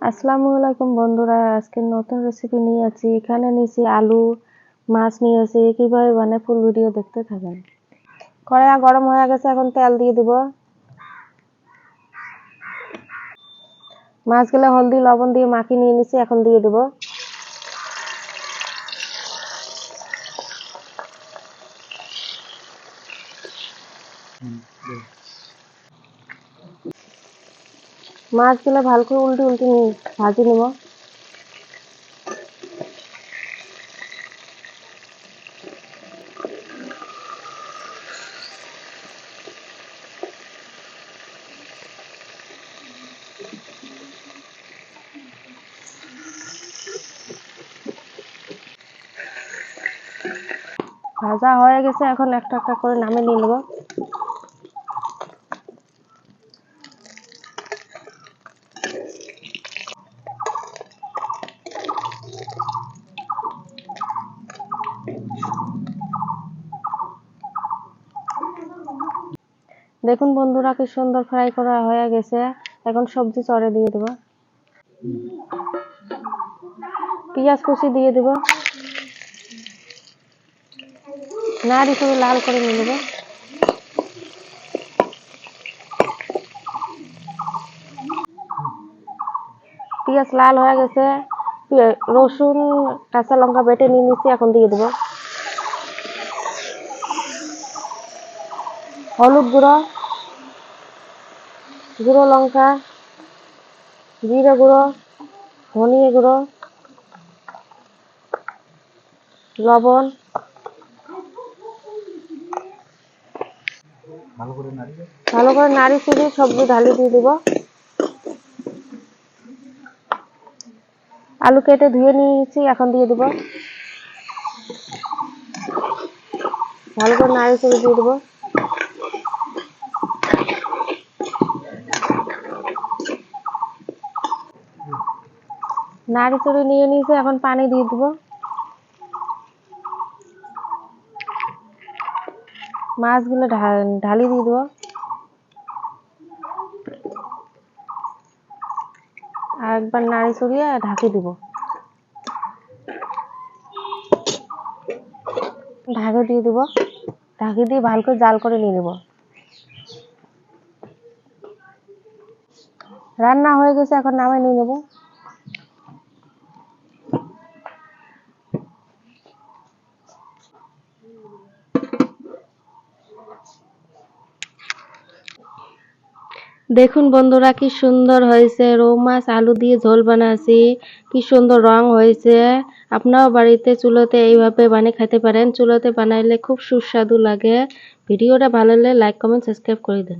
আসসালামু আলাইকুম বন্ধুরা, আজকে নতুন রেসিপি নিয়ে আছি। এখানে নিয়েছি আলু, মাছ নিয়েছি। কিভাবে বানায় ফুল ভিডিও দেখতে থাকেন। কড়াই গরম হয়ে গেছে, এখন তেল দিয়ে দিব। মাছগুলো হলদি লবণ দিয়ে মাখিয়ে নিয়ে নিছি, এখন দিয়ে দিব। মাছগুলো ভালো করে উল্টে উল্টে ভাজি নেব। ভাজা হয়ে গেছে, এখন একটা একটা করে নামিয়ে নিয়ে নেব। দেখুন বন্ধুরা, কি সুন্দর ফ্রাই করা হয়ে গেছে। এখন সবজি চড়ে দিয়ে দেব। পেঁয়াজ কুচি দিয়ে দেব। নাড়ি করে লাল করে নিয়ে নেব। পেঁয়াজ লাল হয়ে গেছে, রসুন কাঁচা লঙ্কা বেটে নিয়ে নিচ্ছি, এখন দিয়ে দেব। হলুদ গুঁড়ো, গুঁড়ো লঙ্কা, জিরে গুঁড়ো, ধনিয়া গুঁড়ো, লবণ, ভালো করে নাড়ি চুড়ি সবজি ঢালি দিয়ে দেব। আলু কেটে ধুয়ে নিয়েছি, এখন দিয়ে দেব। ভালো করে নাড়ি চুড়ি দিয়ে দেব। নাড়ি চুড়ি নিয়ে নিয়েছি, এখন পানি দিয়ে দেব। মাছগুলো ঢালি দিয়ে দেব। আর একবার নাড়ি চড়িয়ে ঢাকি দিব। ঢাকি দিয়ে দিব। ঢাকি দিয়ে ভালো করে জাল করে নিয়ে নেব। রান্না হয়ে গেছে, এখন নামাই নিয়ে নেব। দেখুন বন্ধুরা, কি সুন্দর হয়েছে। রৌ মাছ আলু দিয়ে ঝোল বানাচ্ছি, কি সুন্দর রং হয়েছে। আপনারাও বাড়িতে চুলোতে এইভাবে বানিয়ে খেতে পারেন। চুলোতে বানাইলে খুব সুস্বাদু লাগে। ভিডিওটা ভালো লাগলে লাইক কমেন্ট সাবস্ক্রাইব করে দেন।